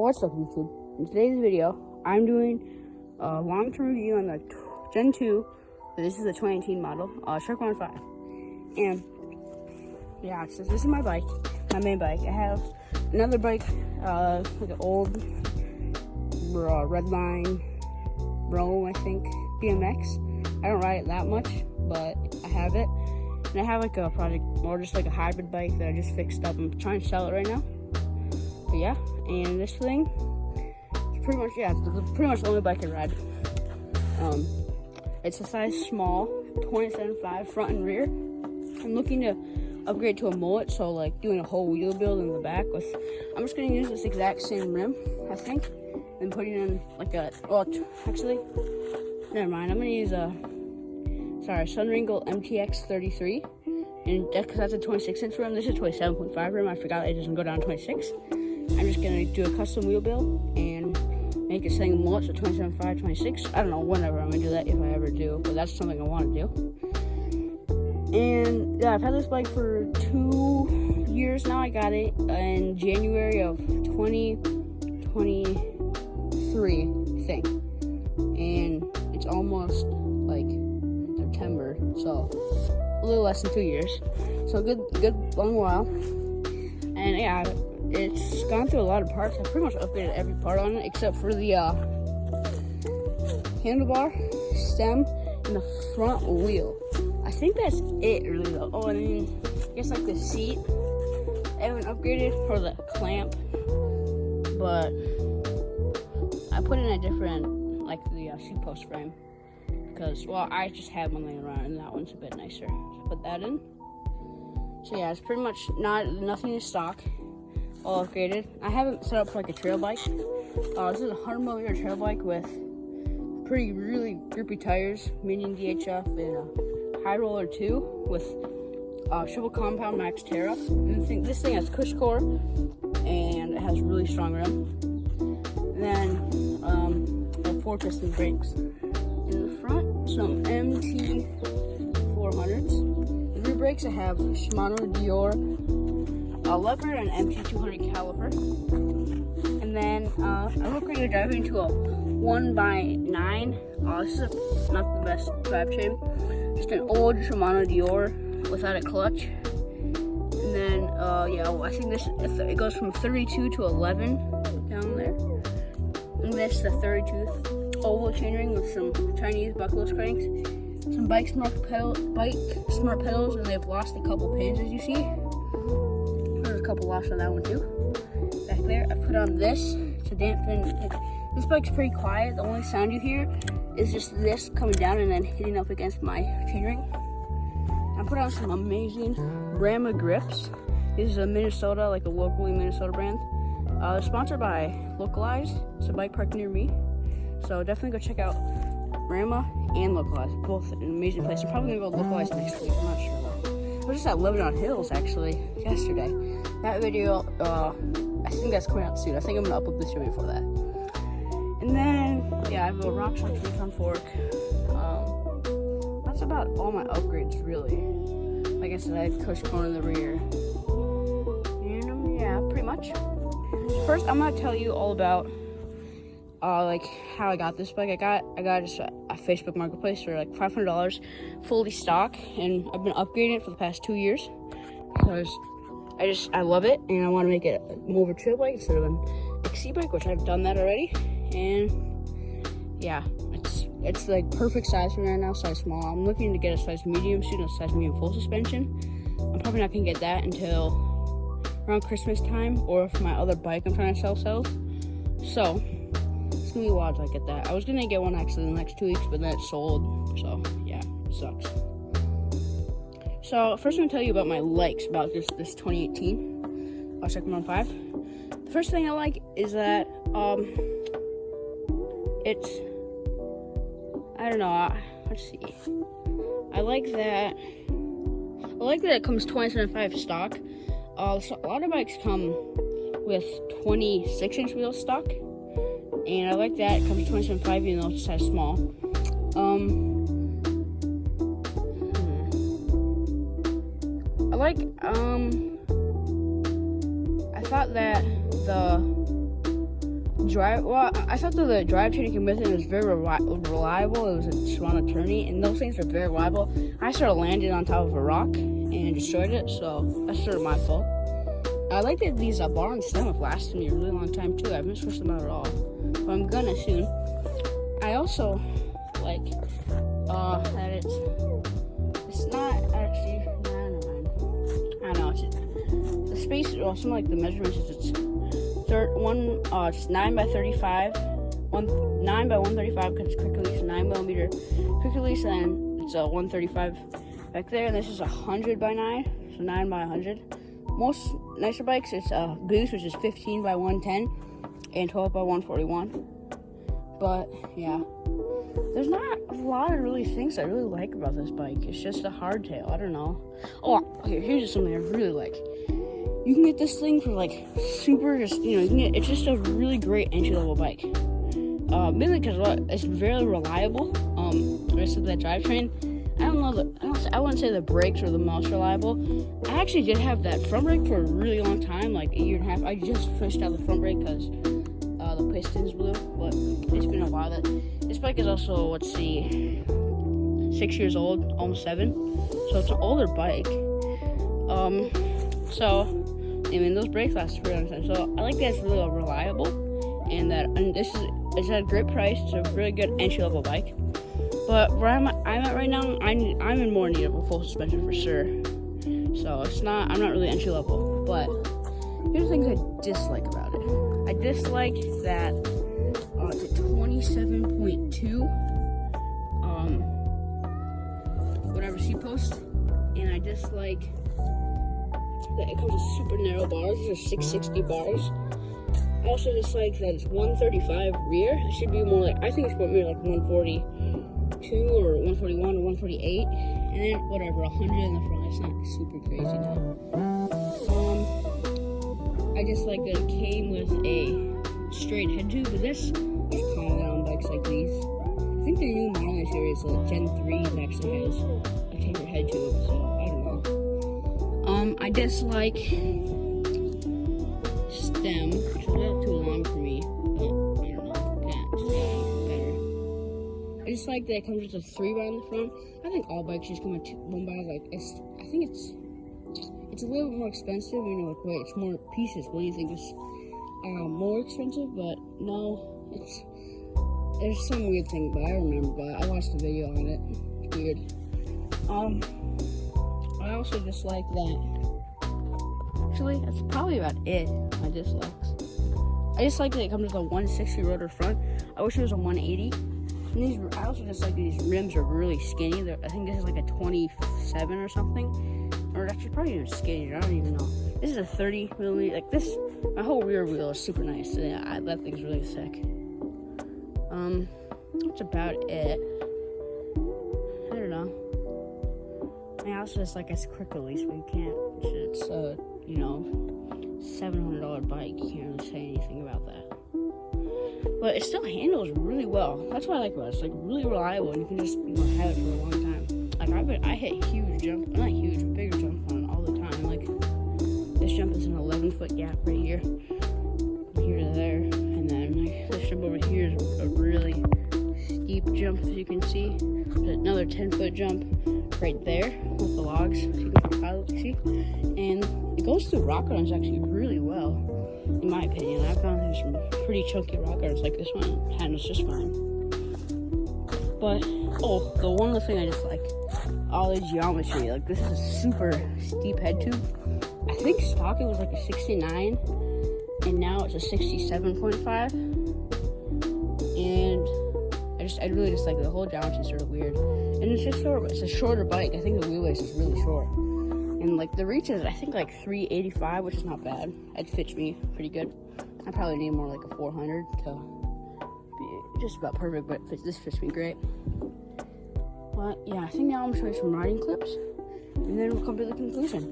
What's up, YouTube? In today's video, I'm doing a long-term review on the Gen 2. So this is the 2018 model, Shark 105. And yeah, so this is my bike, my main bike. I have another bike, like an old Redline Rome, I think, BMX. I don't ride it that much, but I have it. And I have like a project, or just like a hybrid bike that I just fixed up. I'm trying to sell it right now. But yeah, and this thing, it's pretty much, it's pretty much the only bike I ride. It's a size small, 27.5 front and rear. I'm looking to upgrade to a mullet, so like doing a whole wheel build in the back with, I'm just gonna use this exact same rim, I think, and putting in like a, well, actually, never mind, I'm gonna use a, Sunringle MTX 33, and because that's a 26-inch rim, this is a 27.5 rim, I forgot it doesn't go down 26. I'm just gonna do a custom wheel build and make this thing mullet, so 27.5, 26. I don't know whenever I'm gonna do that, if I ever do, but that's something I want to do. And yeah, I've had this bike for 2 years now. I got it in January of 2023, I think. And it's almost like September, so a little less than 2 years. So good long while. And yeah, it's gone through a lot of parts. I pretty much upgraded every part on it except for the handlebar, stem, and the front wheel. I think that's it really though. Oh, I mean, I guess like the seat, I haven't upgraded, or the clamp, but I put in a different, like the seat post frame, because, well, I just had one laying around and that one's a bit nicer. So put that in. So yeah, it's pretty much nothing is stock, all upgraded. I haven't set up for like a trail bike. This is a 100mm trail bike with really grippy tires, medium DHF, and a high roller 2 with triple compound Max Terra. And this thing has cush core and it has really strong rim. And then 4-piston brakes. In the front, some MT 400s. The rear brakes, I have Shimano Dior leopard and MT 200 caliper. And then I'm upgrading the drive into a 1x9. This is not the best drive chain. Just an old Shimano Dior without a clutch. And then, I think it goes from 32 to 11 down there. And this, the 32 oval chainring with some Chinese buckleless cranks. Some bike smart pedals, and they've lost a couple pins, as you see. There's a couple lost on that one too. Back there, I put on this to dampen. This bike's pretty quiet. The only sound you hear is just this coming down and then hitting up against my chainring. I put on some amazing Rama grips. This is a Minnesota, like a locally Minnesota brand. They're sponsored by Localized. It's a bike park near me. So definitely go check out Rama and Localized. Both an amazing place. I'm probably gonna go Localized next week. I'm not sure though. I was just at Lebanon Hills actually yesterday. That video, I think that's coming out soon. I think I'm gonna upload this video before that. And then, yeah, I have a RockShox Recon fork. That's about all my upgrades, really. Like I said, I have cush core in the rear. And, yeah, pretty much. First, I'm gonna tell you all about, like, how I got this bike. I got just a Facebook Marketplace for, like, $500, fully stock. And I've been upgrading it for the past 2 years. Because I love it, and I want to make it more of a trail bike instead of an XC bike, which I've done that already. And yeah, it's like perfect size for me right now, size small. I'm looking to get a size medium soon, a size medium full suspension. I'm probably not gonna get that until around Christmas time, or if my other bike I'm trying to sell sells. So it's gonna be a while till I get that. I was gonna get one actually in the next 2 weeks, but then it sold. So yeah, it sucks. So first I'm gonna tell you about my likes about this 2018 Shark 105. The first thing I like is that I don't know, let's see. I like that it comes 27.5 stock. So a lot of bikes come with 26-inch wheels stock, and I like that it comes 27.5 even though it's size small. I thought that Well, I thought that the drivetrain it came with it was very reliable. It was a Toronto Tourney, and those things are very reliable. I sort of landed on top of a rock and destroyed it, so that's sort of my fault. I like that these bar and stem have lasted me a really long time too. I haven't switched them out at all, but I'm gonna soon. I also like that it's not actually. I don't know. It's the space. Well, some like the measurements is it's 9 by 35, 9 by 135 because it's quick release, 9 millimeter quick release, and then it's a 135 back there, and this is 100 by 9, so 9 by 100. Most nicer bikes, it's a Boost, which is 15 by 110 and 12 by 141. But yeah, there's not a lot of really things I really like about this bike. It's just a hardtail. I don't know. Oh, okay, here's just something I really like. You can get this thing for like super, just you can get. It's just a really great entry-level bike. Mainly because it's very reliable. The rest of that drivetrain, I don't know. I wouldn't say the brakes are the most reliable. I actually did have that front brake for a really long time, like a year and a half. I just switched out the front brake because the pistons blew. But it's been a while. This bike is also, let's see, 6 years old, almost 7. So it's an older bike. So I mean, those brakes last a really long time. So I like that it's really reliable, and it's at a great price. It's a really good entry-level bike. But where I'm at right now, I'm in more need of a full suspension for sure. So I'm not really entry-level. But here's the things I dislike about it. I dislike that it's a 27.2 whatever seat post, and I dislike that it comes with super narrow bars. These are 660 bars. I also dislike that it's 135 rear. It should be more like, I think it's more like 142 or 141 or 148, and then whatever, 100 in the front. It's not super crazy now. I just like that it came with a straight head tube, but that's common on bikes like these. I think the new Marlin series, like Gen 3, actually has a tapered head tube, so I don't know. I dislike stem, which is a little too long for me, but I don't know, can't say better. I just like that it comes with a 3-bar in the front. I think all bikes just come with 1-bar. Like I think it's a little bit more expensive. Like wait, it's more pieces. What do you think is more expensive? But no, there's some weird thing, but I don't remember. But I watched the video on it. It's weird. I also dislike that. Actually, that's probably about it. My dislikes. I just like that it comes with a 160 rotor front. I wish it was a 180. And I also just like these rims are really skinny. I think this is like a 27 or something, or actually probably even skinnier. I don't even know. This is a 30 millimeter. Like this, my whole rear wheel is super nice. So yeah, that thing's really sick. That's about it. I don't know. I mean, I also just like it's quick release, but you can't. It's a $700 bike. You can't really say anything about that. But it still handles really well. That's what I like about it. It's like really reliable, and you can just have it for a long time. Like I hit huge jump, not huge, but bigger jump on it all the time. Like this jump is an 11-foot gap right here, from here to there, and then like this jump over here is a really steep jump, as you can see. There's another 10-foot jump right there with the logs, so you can see, and it goes through rock gardens actually really well, in my opinion. I've found there's some pretty chunky rock gardens like this one handles just fine. But the one other thing I just like, all the geometry. Like this is a super steep head tube. I think stock it was like a 69, and now it's a 67.5. And I really just like the whole geometry is sort of weird. And it's just short, but it's a shorter bike. I think the wheelbase is really short. And like the reach is, I think, like 385, which is not bad. It fits me pretty good. I probably need more like a 400 to be just about perfect, but this fits me great. But yeah, I think now I'm gonna show you some riding clips, and then we'll come to the conclusion.